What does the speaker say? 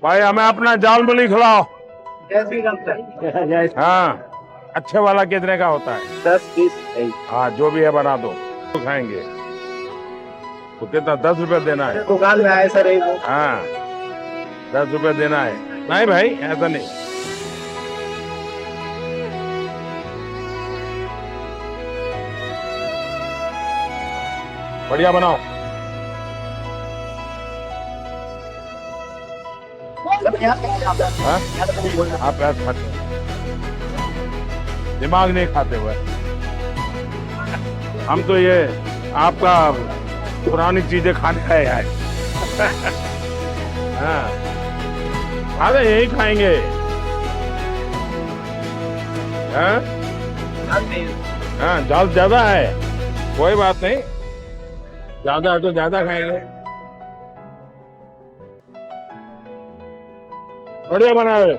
भाई हमें अपना जाल मूली खिलाओ। जैसे हाँ, अच्छे वाला कितने का होता है? 10-20 हाँ, जो भी है बना दो, तो खाएंगे। तो कितना, 10 रुपए देना है? दुकान में आए सर एक हाँ, 10 रुपए देना है। नहीं भाई, ऐसा नहीं। बढ़िया बनाओ। हाँ? आप ऐसा खाते हो? दिमाग नहीं खाते हुए। हम तो ये आपका पुरानी चीजें खाने आए हैं। हाँ, अरे यही खाएंगे। हाँ? हाँ, जाल ज्यादा है, कोई बात नहीं, ज्यादा है तो ज्यादा खाएंगे। बढ़िया बना है।